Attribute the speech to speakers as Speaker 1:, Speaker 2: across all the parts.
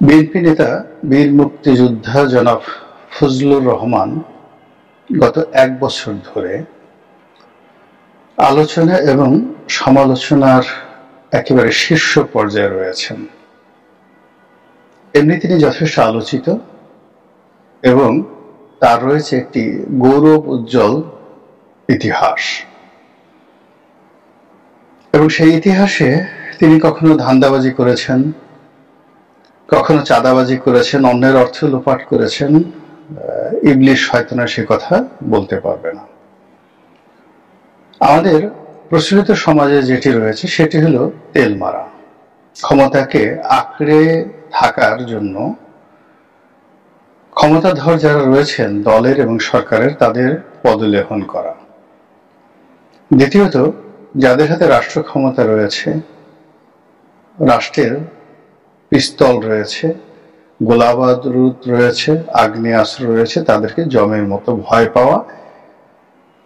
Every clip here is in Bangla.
Speaker 1: বিএনপি নেতা বীর মুক্তিযোদ্ধা জনাব ফজলুর রহমান গত ১ বছর ধরে আলোচনা এবং সমালোচনার একেবারে শীর্ষ পর্যায়ে রয়েছেন। এমনি তিনি যথেষ্ট আলোচিত এবং তার রয়েছে একটি গৌরব উজ্জ্বল ইতিহাস, এবং সেই ইতিহাসে তিনি কখনো ধান্দাবাজি করেছেন, কখনো চাঁদাবাজি করেছেন, অন্যের অর্থ লোপাট করেছেন। ইবলিশ শয়তানের সে কথা বলতে পারবে না। আমাদের প্রচলিত সমাজে যেটি রয়েছে সেটি হলো তেল মারা, ক্ষমতাকে আঁকড়ে থাকার জন্য ক্ষমতাধর যারা রয়েছেন দলের এবং সরকারের, তাদের পদলেহন করা। দ্বিতীয়ত, যাদের হাতে রাষ্ট্র ক্ষমতা রয়েছে, রাষ্ট্রের পিস্তল রয়েছে, গোলাবারুদ রয়েছে, আগ্নেয়াস্ত্র রয়েছে, তাদেরকে জমের মতো ভয় পাওয়া,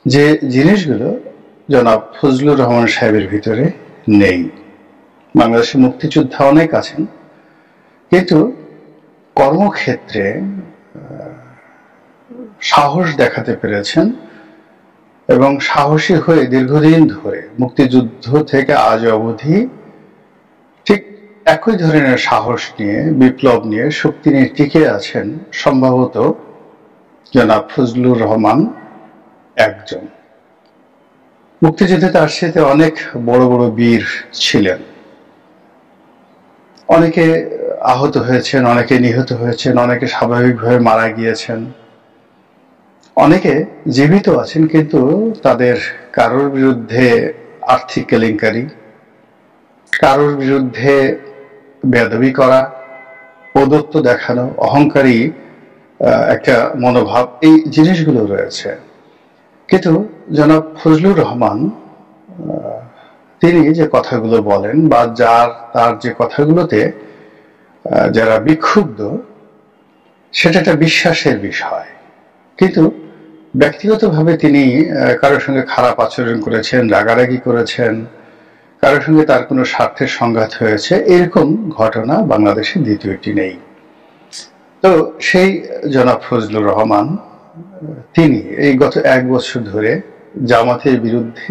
Speaker 1: যে জিনিসগুলো জনাব ফজলুর রহমান সাহেবের ভিতরে নেই। বাংলাদেশের মুক্তিযোদ্ধা অনেক আছেন, কিন্তু কর্মক্ষেত্রে সাহস দেখাতে পেরেছেন এবং সাহসী হয়ে দীর্ঘদিন ধরে মুক্তিযুদ্ধ থেকে আজ অবধি ঠিক একই ধরনের সাহস নিয়ে, বিপ্লব নিয়ে, শক্তি নিয়ে টিকে আছেন সম্ভবত জনাব ফজলুর রহমান একজন। মুক্তিযুদ্ধে তার সাথে অনেক বড় বড় বীর ছিলেন, অনেকে আহত হয়েছেন, অনেকে নিহত হয়েছেন, অনেকে স্বাভাবিকভাবে মারা গিয়েছেন, অনেকে জীবিত আছেন, কিন্তু তাদের কারোর বিরুদ্ধে আর্থিক কেলেঙ্কারি, কারোর বিরুদ্ধে বেয়াদবি করা, ঔদ্ধত্য দেখানো, অহংকারী একটা মনোভাব, এই জিনিসগুলো রয়েছে। কিন্তু জনাব ফজলুর রহমান তিনি যে কথাগুলো বলেন বা তার যে কথাগুলোতে যারা বিক্ষুব্ধ, সেটা একটা বিশ্বাসের বিষয়। কিন্তু ব্যক্তিগতভাবে তিনি কারোর সঙ্গে খারাপ আচরণ করেছেন, রাগারাগি করেছেন, কারোর সঙ্গে তার কোনো স্বার্থের সংঘাত হয়েছে, এরকম ঘটনা বাংলাদেশে দ্বিতীয়টি নেই। তো সেই জনাব ফজলুর রহমান তিনি এই গত ১ বছর ধরে জামাতের বিরুদ্ধে,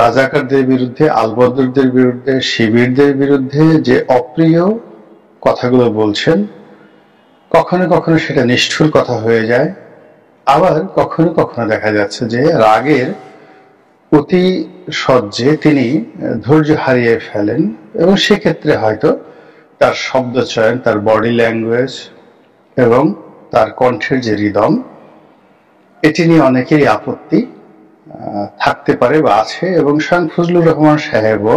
Speaker 1: রাজাকারদের বিরুদ্ধে, আলবদরদের বিরুদ্ধে, শিবিরদের বিরুদ্ধে যে অপ্রিয় কথাগুলো বলছেন, কখনো কখনো সেটা নিষ্ঠুর কথা হয়ে যায়, আবার কখনো কখনো দেখা যাচ্ছে যে রাগের অতিশয্যে তিনি ধৈর্য হারিয়ে ফেলেন, এবং সেক্ষেত্রে হয়তো তার শব্দচয়ন, তার বডি ল্যাঙ্গুয়েজ এবং তার কণ্ঠের যে রিদম, এটি নিয়ে অনেকেরই আপত্তি থাকতে পারে বা আছে, এবং স্বয়ং ফজলুর রহমান সাহেবও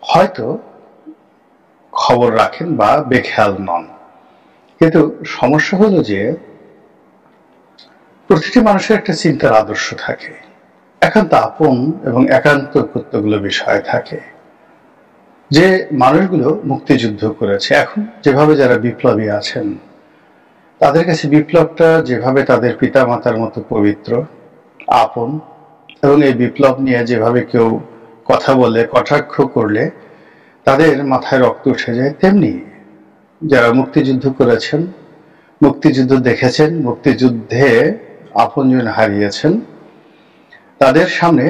Speaker 1: হয়তো খবর রাখেন বা বেখেয়াল নন। কিন্তু সমস্যা হলো যে প্রতিটি মানুষের একটা চিন্তার আদর্শ থাকে, একান্ত আপন এবং একান্ত কর্তব্যগুলো বিষয় থাকে। যে মানুষগুলো মুক্তিযুদ্ধ করেছে, এখন যেভাবে যারা বিপ্লবী আছেন, তাদের কাছে বিপ্লবটা যেভাবে তাদের পিতা মাতার মতো পবিত্র, আপন, এবং এই বিপ্লব নিয়ে যেভাবে কেউ কথা বলে, কটাক্ষ করলে তাদের মাথায় রক্ত উঠে যায়, তেমনি যারা মুক্তিযুদ্ধ করেছেন, মুক্তিযুদ্ধ দেখেছেন, মুক্তিযুদ্ধে আপনজন হারিয়েছেন, তাদের সামনে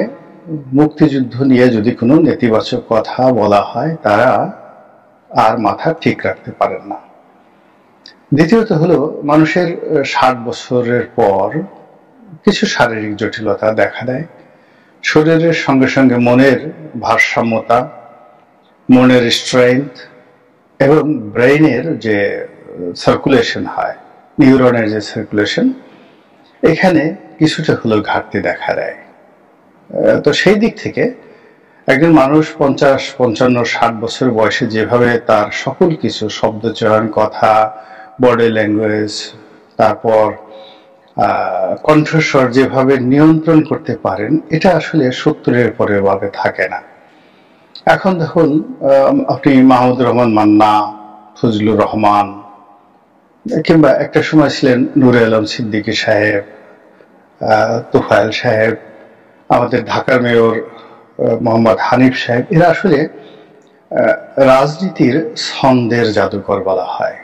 Speaker 1: মুক্তিযুদ্ধ নিয়ে যদি কোনো নেতিবাচক কথা বলা হয়, তারা আর মাথা ঠিক রাখতে পারেন না। দ্বিতীয়ত হলো, মানুষের ৬০ বছরের পর কিছু শারীরিক জটিলতা দেখা দেয়। শরীরের সঙ্গে সঙ্গে মনের ভারসাম্যতা, মনের স্ট্রেংথ এবং ব্রেইনের যে সার্কুলেশন হয়, নিউরনের যে সার্কুলেশন, এখানে কিছুটা হলেও ঘাটতি দেখা দেয়। তো সেই দিক থেকে একজন মানুষ ৫০, ৫৫, ৬০ বছর বয়সে যেভাবে তার সকল কিছু শব্দচয়ন, কথা, বডি ল্যাঙ্গুয়েজ, তারপর কণ্ঠস্বর যেভাবে নিয়ন্ত্রণ করতে পারেন, এটা আসলে ৭০-এর পরের ভাবে থাকে না। এখন দেখুন, আপনি মাহমুদুর রহমান মান্না, ফজলুর রহমান, কিংবা একটা সময় ছিলেন নূরে আলম সিদ্দিকী সাহেব, তোফায়েল সাহেব, আমাদের ঢাকার মেয়র মোহাম্মদ হানিফ সাহেব, এরা আসলে রাজনীতির ছন্দের জাদুকর বলা হয়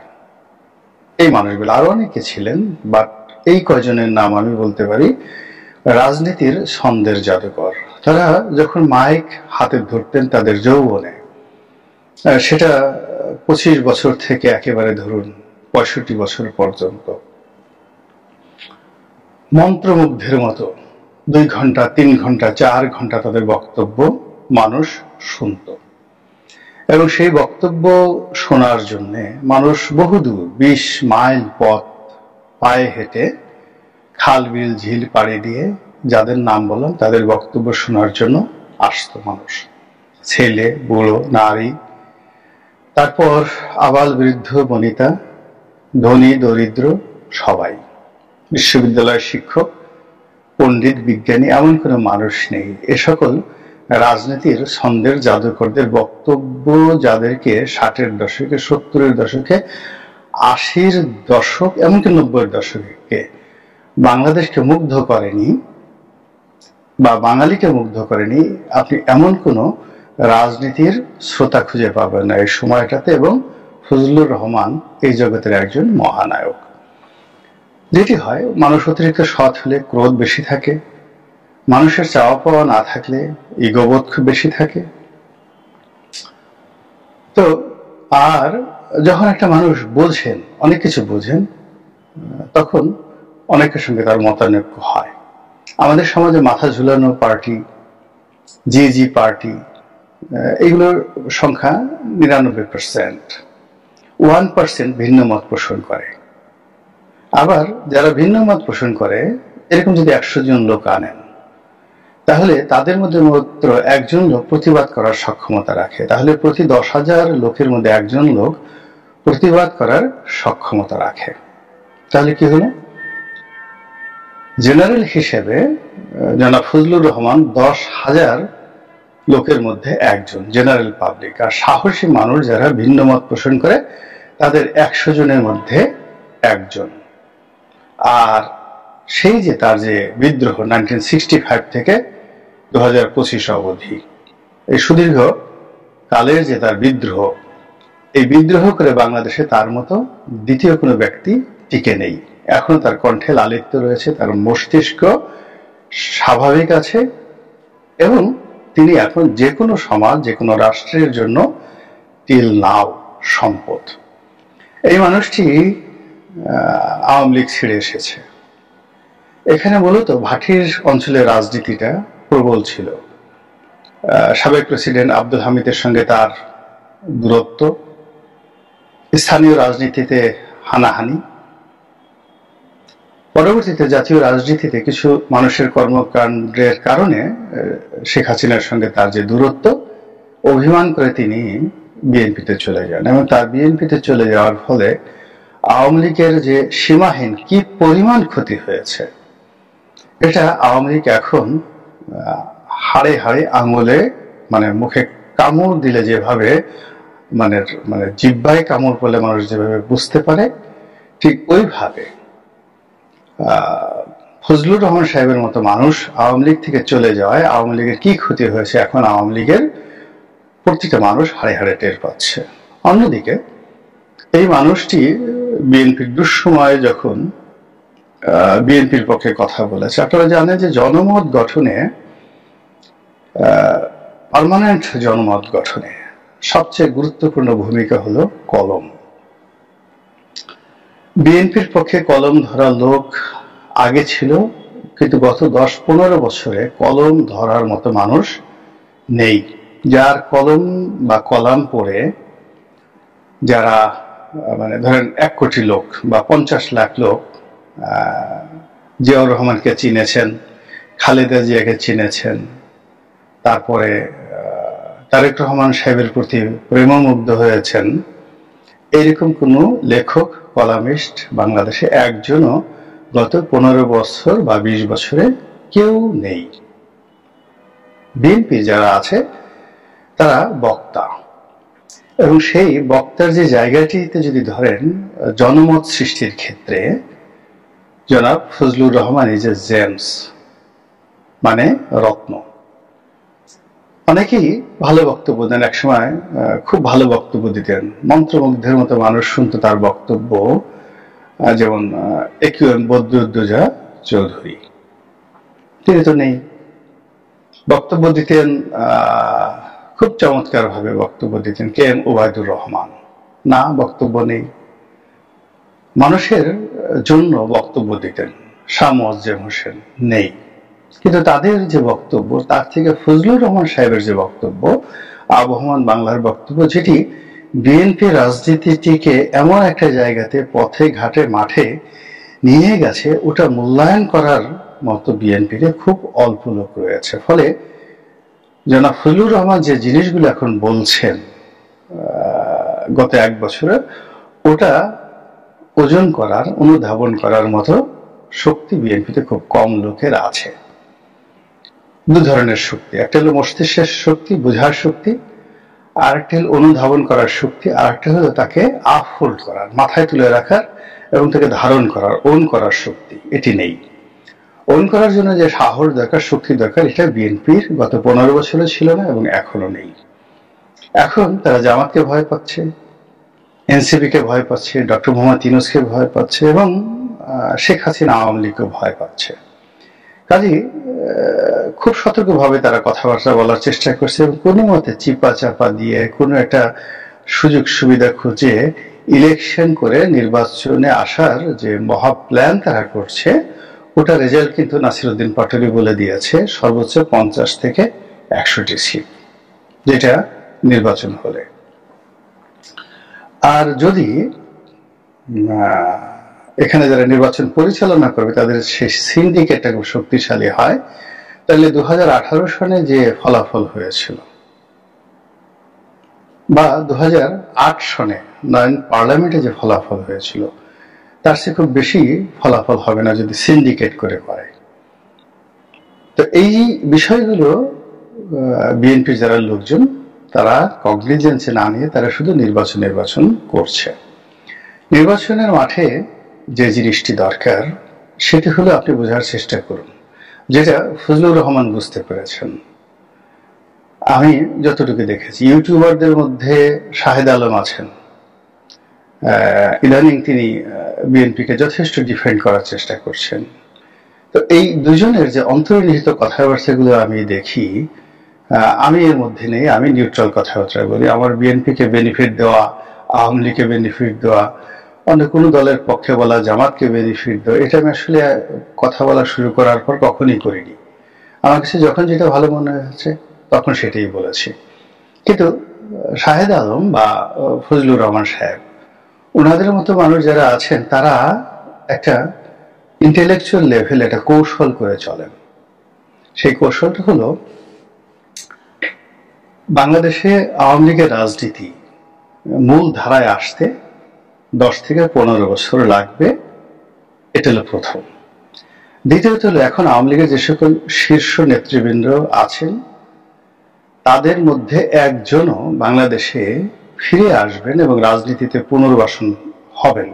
Speaker 1: এই মানুষগুলো। আরো অনেকে ছিলেন, বাট এই কয়জনের নাম আমি বলতে পারি রাজনীতির ছন্দের জাদুকর। তারা যখন মাইক হাতে ধরতেন তাদের যৌবনে, সেটা 25 বছর থেকে একেবারে ধরুন 65 বছর পর্যন্ত, মন্ত্রমুগ্ধের মতো 2 ঘন্টা 3 ঘন্টা 4 ঘন্টা তাদের বক্তব্য মানুষ শুনত। এবং সেই বক্তব্য শোনার জন্য মানুষ বহুদূর 20 মাইল পথ পায়ে হেঁটে, খাল বিল ঝিল পাড়ি দিয়ে, যাদের নাম বললাম তাদের বক্তব্য শোনার জন্য আসত মানুষ। ছেলে বুড়ো নারী, তারপর আবাল বৃদ্ধ বনিতা, ধনী দরিদ্র সবাই, বিশ্ববিদ্যালয়ের শিক্ষক, পণ্ডিত, বিজ্ঞানী, এমন কোনো মানুষ নেই এ সকল রাজনীতির ছন্দের জাদুকরদের বক্তব্য যাদেরকে 60-এর দশকে, 70-এর দশকে, 80-র দশক, এমনকি 90-এর দশকে বাংলাদেশকে মুগ্ধ করেনি বা বাঙালিকে মুগ্ধ করেনি, আপনি এমন কোনো রাজনীতির শ্রোতা খুঁজে পাবেন না এই সময়টাতে। এবং ফজলুর রহমান এই জগতের একজন মহানায়ক। যেটি হয়, মানুষ অতিরিক্ত সৎ হলে ক্রোধ বেশি থাকে, মানুষের চাওয়া পাওয়া না থাকলে ইগোবোধ খুব বেশি থাকে। তো আর যখন একটা মানুষ বোঝেন, অনেক কিছু বোঝেন, তখন অনেকের সঙ্গে তার মতানৈক্য হয়। আমাদের সমাজে মাথা ঝুলানো পার্টি, জি পার্টি, এগুলোর সংখ্যা 99%। 1% ভিন্ন মত পোষণ করে। আবার যারা ভিন্ন মত পোষণ করে, এরকম যদি 100 জন লোক আনেন, তাহলে তাদের মধ্যে মাত্র একজন লোক প্রতিবাদ করার সক্ষমতা রাখে। তাহলে প্রতি 10,000 লোকের মধ্যে একজন লোক প্রতিবাদ করার সক্ষমতা রাখে। তাহলে কি হলো? জেনারেল হিসেবে জনাব ফজলুর রহমান 10,000 লোকের মধ্যে একজন, জেনারেল পাবলিক। আর সাহসী মানুষ যারা ভিন্ন মত পোষণ করে, তাদের 100 জনের মধ্যে একজন। আর সেই যে তার যে বিদ্রোহ 1965 থেকে 2025 অবধি, এই সুদীর্ঘ কালের যে তার বিদ্রোহ, এই বিদ্রোহ করে বাংলাদেশে তার মতো দ্বিতীয় কোনো ব্যক্তি টিকে নেই। এখনো তার কণ্ঠে লালিত্য রয়েছে, তার মস্তিষ্ক স্বাভাবিক আছে, এবং তিনি এখন যে কোনো সমাজ, যে কোনো রাষ্ট্রের জন্য টিল নাও সম্পদ। এই মানুষটি আওয়ামী লীগ ছেড়ে এসেছে। এখানে মূলত ভাটির অঞ্চলের রাজনীতিটা প্রবল ছিল। সাবেক প্রেসিডেন্ট আব্দুল হামিদের সঙ্গে তার দূরত্ব, স্থানীয় রাজনীতিতে হানাহানি, পরবর্তীতে জাতীয় রাজনীতিতে কিছু মানুষের কর্মকাণ্ডের কারণে শেখ হাসিনার সঙ্গে তার যে দূরত্ব, অভিমান করে তিনি বিএনপিতে চলে যান। এবং তার বিএনপিতে চলে যাওয়ার ফলে আওয়ামী লীগের যে সীমাহীন কি পরিমাণ ক্ষতি হয়েছে, এটা আওয়ামী লীগ এখন হাড়ে হাড়ে আঙুলে, মানে মুখে কামড় দিলে যেভাবে, মানে জিহ্বায় কামড় পড়লে মানুষ যেভাবে বুঝতে পারে, ঠিক ওইভাবে ফজলুর রহমান সাহেবের মতো মানুষ আওয়ামী লীগ থেকে চলে যাওয়ায় আওয়ামী লীগের কি ক্ষতি হয়েছে এখন আওয়ামী লীগের প্রত্যেকটা মানুষ হাড়ে হাড়ে টের পাচ্ছে। অন্যদিকে এই মানুষটি বিএনপির দুঃসময়ে যখন বিএনপির পক্ষে কথা বলেছে, আপনারা জানেন যে জনমত গঠনে, পার্মানেন্ট জনমত গঠনে সবচেয়ে গুরুত্বপূর্ণ ভূমিকা হলো কলম। বিএনপির পক্ষে কলম ধরা লোক আগে ছিল, কিন্তু গত 10-15 বছরে কলম ধরার মতো মানুষ নেই। যার কলম বা কলাম পড়ে যারা, মানে ধরেন 1 কোটি লোক বা 50 লাখ লোক জিয়াউর রহমানকে চিনেছেন, খালেদা জিয়াকে চিনেছেন, তারপরে তারেক রহমান সাহেবের প্রতি প্রেমমুগ্ধ হয়েছেন, এরকম কোনো লেখক, কলামিস্ট বাংলাদেশে একজনও গত 15 বছর বা 20 বছরে কেউ নেই। বিএনপি যারা আছে তারা বক্তা, এবং সেই বক্তার যে জায়গাটিতে যদি ধরেন জনমত সৃষ্টির ক্ষেত্রে, জনাব Fazlur Rahman is a James, মানে রত্ন। অনেকেই ভালো বক্তব্য দেন, একসময় খুব ভালো বক্তব্য দিতেন, মন্ত্রমুগ্ধের মতো মানুষ শুনতো তার বক্তব্য, যেমন একিউএম বদরুদ্দোজা চৌধুরী। তিনি তো নেই। বক্তব্য দিতেন, খুব চমৎকার ভাবে বক্তব্য দিতেন কে এম ওবায়দুর রহমান, না বক্তব্য নেই। মানুষের জন্য বক্তব্য দিতেন শাহ মোয়াজ্জেম হোসেন, নেই। কিন্তু তাদের যে বক্তব্য, তার থেকে ফজলুর রহমান সাহেবের যে বক্তব্য, আবহমান বাংলার বক্তব্য, যেটি বিএনপি রাজনীতিটিকে এমন একটা জায়গাতে পথে ঘাটে মাঠে নিয়ে গেছে, ওটা মূল্যায়ন করার মতো বিএনপিতে খুব অল্প লোক রয়েছে। ফলে জনাব ফজলুর রহমান যে জিনিসগুলো এখন বলছেন গত এক বছরে, ওটা ওজন করার, অনুধাবন করার মতো শক্তি বিএনপিতে খুব কম লোকের আছে। দু ধরনের শক্তি, একটা হলো মস্তিষ্কের শক্তি, বোঝার শক্তি, আর একটা হলো অনুধাবন করার শক্তি, আর একটা হলো তাকে আপহোল্ড করার, মাথায় তুলে রাখার এবং তাকে ধারণ করার, ওন করার শক্তি। এটি নেই। ওন করার জন্য যে সাহস দরকার, শক্তি দরকার, এটা বিএনপির গত 15 বছরে ছিল না এবং এখনো নেই। এখন তারা জামাতকে ভয় পাচ্ছে, এনসিপি কে ভয় পাচ্ছে, ডক্টর মোহাম্মদ ইউনূসকে ভয় পাচ্ছে এবং শেখ হাসিনা আওয়ামী লীগকে ভয় পাচ্ছে। কাজেই খুব সতর্কভাবে তারা কথাবার্তা বলার চেষ্টা করছে এবং কোনো মতে চিপা চাপা দিয়ে কোনো একটা সুযোগ সুবিধা খুঁজে ইলেকশন করে নির্বাচনে আসার যে মহা প্ল্যান তারা করছে, ওটা রেজাল্ট কিন্তু নাসিরউদ্দিন পাটোয়ারি বলে দিয়েছে, সর্বোচ্চ 50 থেকে 100টি সিট, যেটা নির্বাচন হলে। আর যদি এখানে যারা নির্বাচন পরিচালনা করবে তাদের সেই সিন্ডিকেটটা খুব শক্তিশালী হয়, তাহলে 2018 সনে যে ফলাফল হয়েছিল বা 2008 সনে নয়ন পার্লামেন্টে যে ফলাফল হয়েছিল, তার চেয়ে খুব বেশি ফলাফল হবে না যদি সিন্ডিকেট করে। তো এই বিষয়গুলো বিএনপির যারা লোকজন, তারা কগনিজেন্সে না নিয়ে তারা শুধু নির্বাচন করছে। নির্বাচনের মাঠে যে জিনিসটি দরকার সেটি হলো, আপনি বোঝার চেষ্টা করুন, যেটা ফজলুর রহমান বুঝতে পেরেছেন। আমি যতটুকু দেখেছি, ইউটিউবারদের মধ্যে শাহেদ আলম আছেন, ইদানিং তিনি বিএনপিকে যথেষ্ট ডিফেন্ড করার চেষ্টা করছেন। তো এই দুজনের যে অন্তর্নিহিত কথাবার্তাগুলো আমি দেখি, আমি এর মধ্যে নেই, আমি নিউট্রাল কথাবার্তা বলি। আমার বিএনপিকে বেনিফিট দেওয়া, আওয়ামী লীগকে বেনিফিট দেওয়া, অন্য কোনো দলের পক্ষে বলা, জামাতকে বেনিফিট দেওয়া, এটা আমি আসলে কথা বলা শুরু করার পর কখনই করিনি। আমার কাছে যখন যেটা ভালো মনে হয়েছে তখন সেটাই বলেছি। কিন্তু শাহেদ আলম বা ফজলুর রহমান সাহেব, ওনাদের মতো মানুষ যারা আছেন, তারা একটা ইন্টেলেকচুয়াল লেভেল একটা কৌশল করে চলেন। সেই কৌশলটা হলো, বাংলাদেশে আওয়ামী লীগের রাজনীতি মূল ধারায় আসতে 10 থেকে 15 বছর লাগবে, এটা হলো প্রথম। দ্বিতীয়ত হলো, এখন আওয়ামী লীগের যে সকল শীর্ষ নেতৃবৃন্দ আছেন তাদের মধ্যে একজনও বাংলাদেশে ফিরে আসবেন এবং রাজনীতিতে পুনর্বাসন হবেন,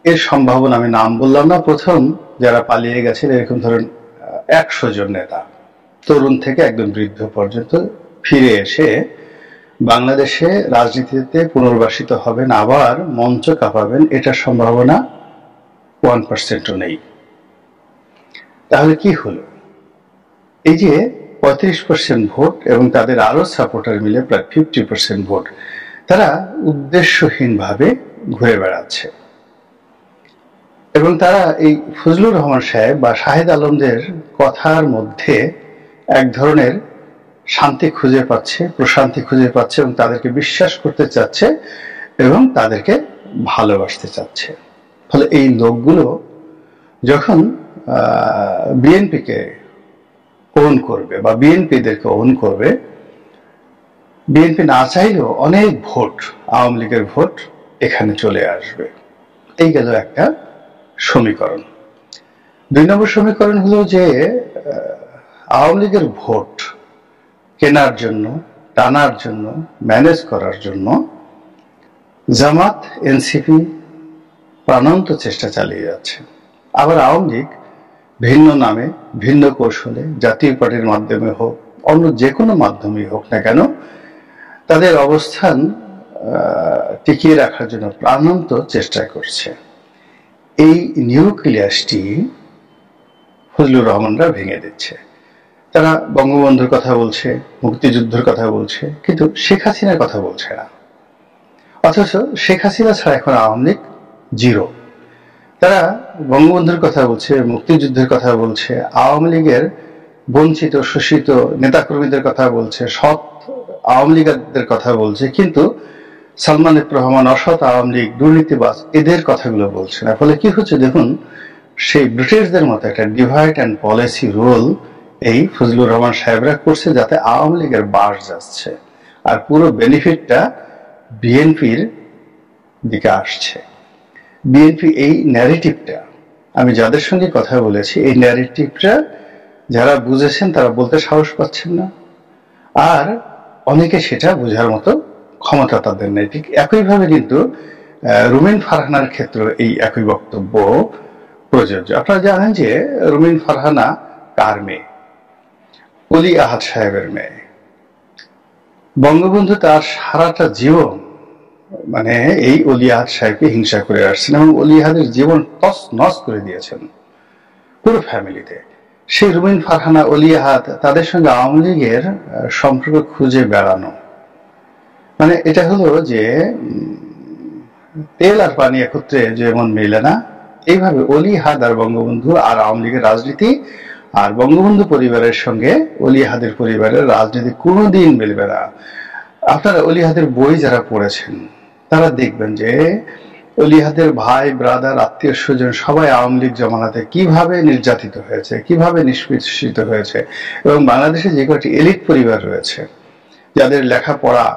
Speaker 1: এর সম্ভাবনা আমি নাম বললাম না। প্রথম যারা পালিয়ে গেছেন, এরকম ধরেন 100 জন নেতা, তরুণ থেকে একদম বৃদ্ধ পর্যন্ত ফিরে এসে বাংলাদেশে রাজনীতিতে পুনর্বাসিত হবেন, আবার মঞ্চ কাঁপাবেন, এটার সম্ভাবনা 1%ও নেই। তাহলে কি হলো? এই যে 35% ভোট এবং তাদের আরো সাপোর্টার মিলে প্রায় 50% ভোট, তারা উদ্দেশ্যহীনভাবে ঘুরে বেড়াচ্ছে এবং তারা এই ফজলুর রহমান সাহেব বা শাহেদ আলমদের কথার মধ্যে এক ধরনের শান্তি খুঁজে পাচ্ছে, প্রশান্তি খুঁজে পাচ্ছে এবং তাদেরকে বিশ্বাস করতে চাচ্ছে এবং তাদেরকে ভালোবাসতে চাচ্ছে। ফলে এই লোকগুলো যখন বিএনপিকে ওন করবে বা বিএনপিদেরকে ওন করবে, বিএনপি না চাইলেও অনেক ভোট, আওয়ামী লীগের ভোট এখানে চলে আসবে। এই গেল একটা সমীকরণ। 2 নম্বর সমীকরণ হলো যে আওয়ামী লীগের ভোট কেনার জন্য, টানার জন্য, ম্যানেজ করার জন্য জামাত, এনসিপি প্রাণান্ত চেষ্টা চালিয়ে যাচ্ছে। আবার আওয়ামী লীগ ভিন্ন নামে, ভিন্ন কৌশলে, জাতীয় পার্টির মাধ্যমে হোক, অন্য যে কোনো মাধ্যমেই হোক না কেন তাদের অবস্থান টিকিয়ে রাখার জন্য প্রাণান্ত চেষ্টা করছে। এই নিউক্লিয়াসটি ফজলুর রহমানরা ভেঙে দিচ্ছে। তারা বঙ্গবন্ধুর কথা বলছে, মুক্তিযুদ্ধের কথা বলছে, কিন্তু শেখ হাসিনার কথা বলছে না। অথচ শেখ হাসিনা ছাড়া এখন আওয়ামী লীগ জিরো। তারা বঙ্গবন্ধুর কথা বলছে, মুক্তিযুদ্ধের কথা বলছে, আওয়ামী লীগের বঞ্চিত শোষিত নেতাকর্মীদের কথা বলছে, সৎ আওয়ামী লীগের কথা বলছে, কিন্তু সালমান এফ রহমান, অসৎ আওয়ামী লীগ, দুর্নীতিবাজ এদের কথাগুলো বলছে না। ফলে কি হচ্ছে দেখুন, সেই ব্রিটিশদের মতো একটা ডিভাইড অ্যান্ড পলিসি রোল এই ফজলুর রহমান সাহেবরা করছে, যাতে আওয়ামী লীগের বাস যাচ্ছে আর পুরো বেনিফিটটা বিএনপির দিকে আসছে। বিএনপি এই ন্যারেটিভটা, আমি যাদের সঙ্গে কথা বলেছি, এই ন্যারেটিভটা যারা বুঝেছেন তারা বলতে সাহস পাচ্ছেন না, আর অনেকে সেটা বোঝার মতো ক্ষমতা তাদের নেই। ঠিক একইভাবে কিন্তু রুমিন ফারহানার ক্ষেত্রে এই একই বক্তব্য প্রযোজ্য। আপনারা জানেন যে রুমিন ফারহানা কার মেয়ে? অলি আহাদ সাহেবের মেয়ে। বঙ্গবন্ধু তার সারাটা জীবন মানে এই অলি আহাদ সাহেবকে হিংসা করে আসছেন এবং অলি আহাদের জীবন তস নস করে দিয়েছেন পুরো ফ্যামিলিতে। সেই রুমিন ফারহানা, অলি আহাদ, তাদের সঙ্গে আওয়ামী লীগের সম্পর্ক খুঁজে বেড়ানো, মানে এটা হলো যে তেল আর পানি একত্রে যেমন মেলে না, এইভাবে অলি আহাদ আর বঙ্গবন্ধু আর আওয়ামী লীগের রাজনীতি আর বঙ্গবন্ধু পরিবারের সঙ্গে অলি আহাদের পরিবারের রাজনীতি কোনোদিন মিলবে না। আপনারা অলি আহাদের বই যারা পড়েছেন তারা দেখবেন যে অলি আহাদের ভাই, ব্রাদার, আত্মীয় স্বজন সবাই আওয়ামী লীগ জমানাতে কিভাবে নির্যাতিত হয়েছে, কিভাবে নিষ্পেষিত হয়েছে, এবং বাংলাদেশে যে কয়েকটি এলিট পরিবার রয়েছে যাদের লেখাপড়া,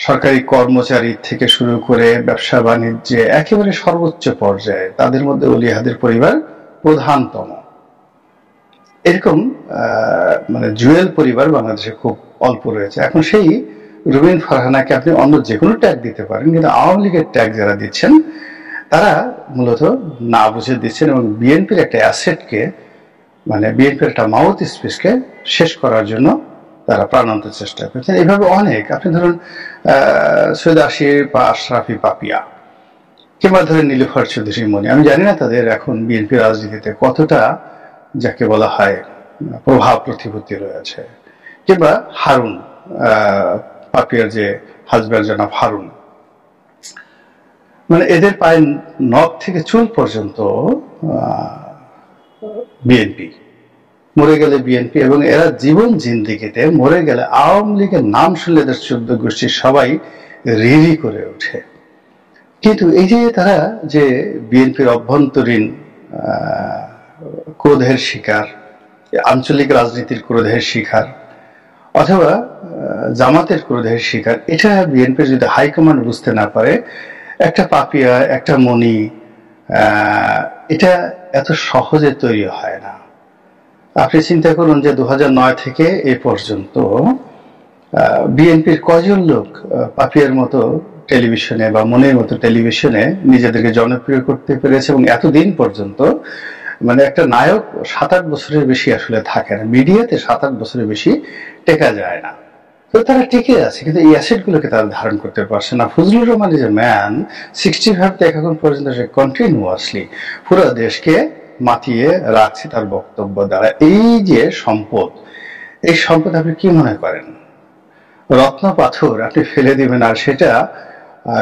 Speaker 1: সরকারি কর্মচারী থেকে শুরু করে ব্যবসা বাণিজ্যে একেবারে সর্বোচ্চ পর্যায়ে, তাদের মধ্যে অলি আহাদের পরিবার প্রধানতম। এরকম মানে জুয়েল পরিবার বাংলাদেশে খুব অল্প রয়েছে। এখন সেই রুমিন ফারহানাকে আপনি অন্য যে কোনো ট্যাগ দিতে পারেন, কিন্তু আওয়ামী লীগের ট্যাগ যারা দিচ্ছেন তারা মূলত না বুঝে দিচ্ছেন এবং বিএনপির একটা অ্যাসেটকে, মানে বিএনপির একটা মাউথ স্পেসকে শেষ করার জন্য তারা প্রাণান্ত চেষ্টা করছেন। এইভাবে অনেক, আপনি ধরুন সৈয়দ আশির বা আশরাফি পাপিয়া, কিংবা ধরেন নীলুফার চৌধুরী মনি, আমি জানি না তাদের এখন বিএনপি রাজনীতিতে কতটা যাকে বলা হয় প্রভাব প্রতিপত্তি রয়েছে, কিংবা হারুন, পাপিয়ার যে হাজব্যান্ড জনাব হারুন, মানে এদের পায়ের নখ থেকে চুল পর্যন্ত বিএনপি, মরে গেলে বিএনপি, এবং এরা জীবন জিন্দিগিতে মরে গেলে আওয়ামী লীগের নাম শুনলে এদের 14 গোষ্ঠীর সবাই রিরি করে ওঠে। কিন্তু এই যে তারা যে বিএনপির অভ্যন্তরীণ ক্রোধের শিকার, আঞ্চলিক রাজনীতির ক্রোধের শিকার, অথবা জামাতের ক্রোধের শিকার, এটা বিএনপির যদি হাইকমান্ড বুঝতে না পারে, একটা পাপিয়া, একটা মনি, এটা এত সহজে তৈরি হয় না। আপনি চিন্তা করুন যে 2009 থেকে এ পর্যন্ত বিএনপির কয়জন লোক পাপিয়ার মতো টেলিভিশনে বা মনের মতো টেলিভিশনে নিজেদেরকে জনপ্রিয় করতে পেরেছে, এবং এতদিন পর্যন্ত মানে একটা নায়ক 7-8 বছরের বেশি আসলে থাকে না, মিডিয়াতে 7-8 বছরের বেশি টেকা যায় না। তো তারা টিকে আছে, কিন্তু এই অ্যাসেট গুলোকে তারা ধারণ করতে পারছে না। Fazlur Rahman is a man 65 থেকে এখন পর্যন্ত সে কন্টিনিউয়াসলি পুরো দেশকে মাতিয়ে রাখছে তার বক্তব্য দ্বারা। এই যে সম্পদ, এই সম্পদ আপনি কি মনে করেন রত্ন পাথর আপনি ফেলে দিবেন আর সেটা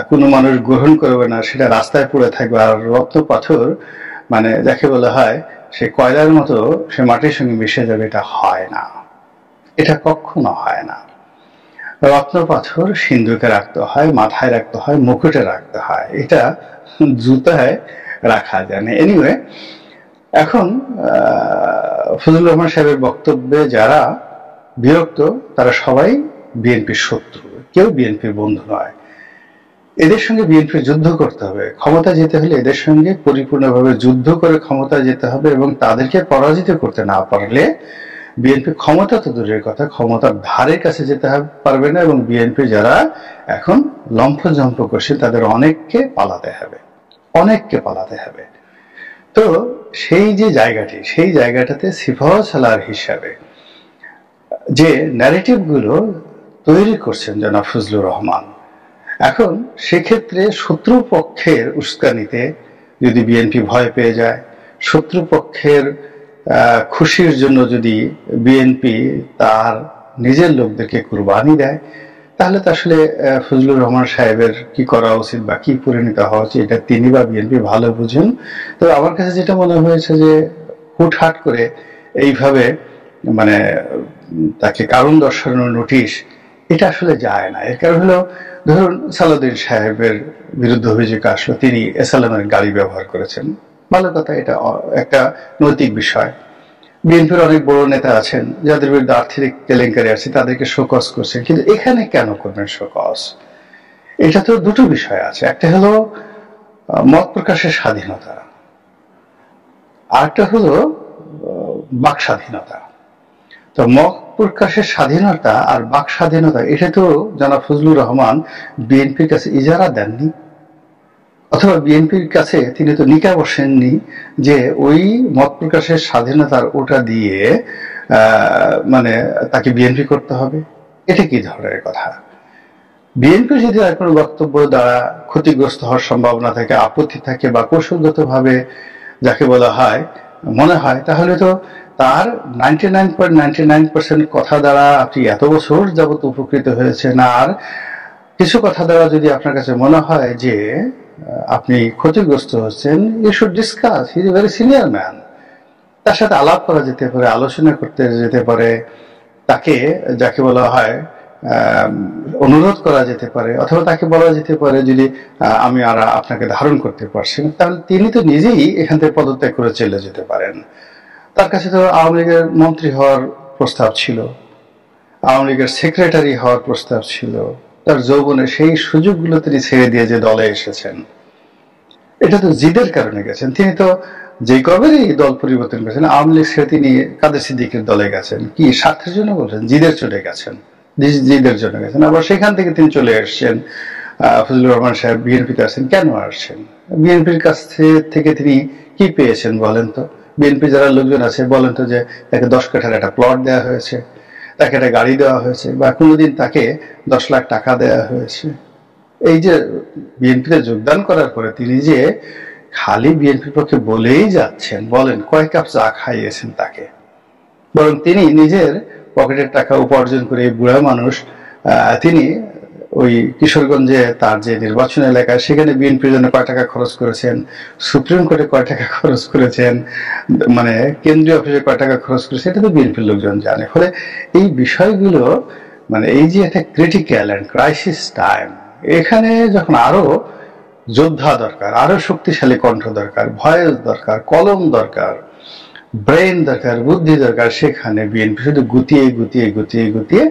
Speaker 1: কোনো মানুষ গ্রহণ করবে না, সেটা রাস্তায় পড়ে থাকবে, আর রত্ন পাথর মানে যাকে বলা হয় সে কয়লার মতো সে মাটির সঙ্গে মিশে যাবে? এটা হয় না, এটা কখনো হয় না। রত্ন পাথর সিন্ধুকে রাখতে হয়, মাথায় রাখতে হয়, মুকুটে রাখতে হয়, এটা জুতায় রাখা যায় না। এনিওয়ে, এখন ফজলুর রহমান সাহেবের বক্তব্যে যারা বিরক্ত তারা সবাই বিএনপির শত্রু, কেউ বিএনপির বন্ধু নয়। এদের সঙ্গে বিএনপির যুদ্ধ করতে হবে, ক্ষমতা যেতে হলে এদের সঙ্গে পরিপূর্ণভাবে যুদ্ধ করে ক্ষমতা যেতে হবে, এবং তাদেরকে পরাজিত করতে না পারলে বিএনপি ক্ষমতা তো দূরের কথা, ক্ষমতার ধারের কাছে যেতে পারবে না, এবং বিএনপি যারা এখন লম্ফজম্প করছে তাদের অনেককে পালাতে হবে, অনেককে পালাতে হবে। তো সেই যে জায়গাটি, সেই জায়গাটাতে সিপাহ সালার হিসাবে যে ন্যারেটিভগুলো তৈরি করছেন জনাব ফজলুর রহমান, এখন সেক্ষেত্রে শত্রুপক্ষের উস্কানিতে যদি বিএনপি ভয় পেয়ে যায়, শত্রুপক্ষের খুশির জন্য যদি বিএনপি তার নিজের লোকদেরকে কুরবানি দেয়, তাহলে তো আসলে ফজলুর রহমান সাহেবের কি করা উচিত বা কি পরিণত হওয়া উচিত এটা তিনি বা বিএনপি ভালো বুঝেন। তো আমার কাছে যেটা মনে হয়েছে যে হুটহাট করে এইভাবে মানে তাকে কারণ দর্শানোর নোটিশ, এটা আসলে যায় না। এর কারণ হলো, ধরুন সালাউদ্দিন সাহেবের বিরুদ্ধে অভিযোগ আসলো তিনি এসালামের গাড়ি ব্যবহার করেছেন, ভালো কথা, এটা একটা নৈতিক বিষয়। বিএনপির অনেক বড় নেতা আছেন যাদের বিরুদ্ধে আর্থিক কেলেঙ্কারি আছে, তাদেরকে শোকজ করছেন, কিন্তু এখানে কেন করবেন শোকজ? এটা তো দুটো বিষয় আছে, একটা হলো মত প্রকাশের স্বাধীনতা, আরেকটা হলো বাক স্বাধীনতা। তো মত প্রকাশের স্বাধীনতা আর বাক স্বাধীনতা এটা তো জনাব ফজলুর রহমান বিএনপির কাছে ইজারা দেননি, অথবা বিএনপির কাছে তিনি তো নিকা বসেননি যে ওই মত প্রকাশের স্বাধীনতার ওটা দিয়ে মানে তাকে বিএনপি করতে হবে। এটা কি ধরনের কথা? বিএনপি যদি আর কোনো বক্তব্য দ্বারা ক্ষতিগ্রস্ত হওয়ার সম্ভাবনা থাকে, আপত্তি থাকে বা কৌশলগতভাবে যাকে বলা হয় মনে হয়, তাহলে তো তার 99.99% কথা দ্বারা আপনি এত বছর যাবত উপকৃত হয়েছেন, আর কিছু কথা দ্বারা যদি আপনার কাছে মনে হয় যে আপনি ক্ষতিগ্রস্ত হচ্ছেন, you should discuss, he is a very senior man. তার সাথে আলাপ করা যেতে পারে, আলোচনা করতে যেতে পারে, তাকে যাকে বলা হয় অনুরোধ করা যেতে পারে, অথবা তাকে বলা যেতে পারে যদি আমি আর আপনাকে ধারণ করতে পারছি না, তাহলে তিনি তো নিজেই এখান থেকে পদত্যাগ করে চলে যেতে পারেন। তার কাছে তো আওয়ামী লীগের মন্ত্রী হওয়ার প্রস্তাব ছিল, আওয়ামী লীগের সেক্রেটারি হওয়ার প্রস্তাব ছিল, তার যৌবনে সেই সুযোগগুলো তিনি ছেড়ে দিয়ে যে দলে এসেছেন, এটা তো জিদের কারণে গেছেন। তিনি তো যে কবেরই দল পরিবর্তন করেছেন, আওয়ামী লীগ ছেড়ে তিনি কাদের সিদ্দিকের দলে গেছেন, কি স্বার্থের জন্য বলছেন? জিদের চলে গেছেন, জিদের জন্য গেছেন। আবার সেখান থেকে তিনি চলে এসছেন, ফজলুর রহমান সাহেব বিএনপিতে আসছেন। কেন আসছেন? বিএনপির কাছ থেকে তিনি কি পেয়েছেন বলেন তো? বিএনপি যারা লোকজন আছে বলেন তো যে তাকে 10 কাঠার একটা প্লট দেওয়া হয়েছে, তাকে একটা গাড়ি দেওয়া হয়েছে, বা কোনোদিন তাকে 10 লাখ টাকা দেওয়া হয়েছে? এই যে বিএনপিতে যোগদান করার পরে তিনি যে খালি বিএনপির পক্ষে বলেই যাচ্ছেন, বলেন কয় কাপ চা খাইয়েছেন তাকে? বরং তিনি নিজের পকেটের টাকা উপার্জন করে, বুড়া মানুষ, তিনি ওই কিশোরগঞ্জে তার যে নির্বাচন এলাকায় সেখানে বিএনপির জন্য কয় টাকা খরচ করেছেন, সুপ্রিম কোর্টে কয় টাকা খরচ করেছেন, মানে কেন্দ্রীয় অফিসে কয় টাকা খরচ করেছেন, এটা তো বিএনপির লোকজন জানে। ফলে এই বিষয়গুলো মানে এই যে একটা ক্রিটিক্যাল অ্যান্ড ক্রাইসিস টাইম, এখানে যখন আরো যোদ্ধা দরকার, আরো শক্তিশালী কণ্ঠ দরকার, ভয়েস দরকার, কলম দরকার, ব্রেন দরকার, বুদ্ধি দরকার, সেখানে বিএনপি শুধু গুতিয়ে গুতিয়ে গুতিয়ে গুতিয়ে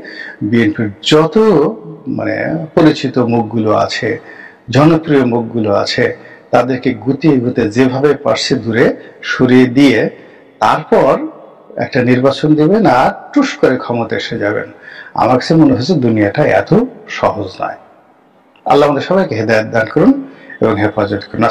Speaker 1: বিএনপির যত মানে পরিচিত মুখগুলো আছে, জনপ্রিয় মুখগুলো আছে, তাদেরকে গুতিয়ে গুতিয়ে যেভাবে পারছে দূরে সরিয়ে দিয়ে তারপর একটা নির্বাচন দেবেন আর টুস করে ক্ষমতা এসে যাবেন। আমার কাছে মনে হচ্ছে দুনিয়াটা এত সহজ নয়। আল্লাহ আমাদের সবাইকে হেদায়েত দান করুন এবং হেফাজত করুন।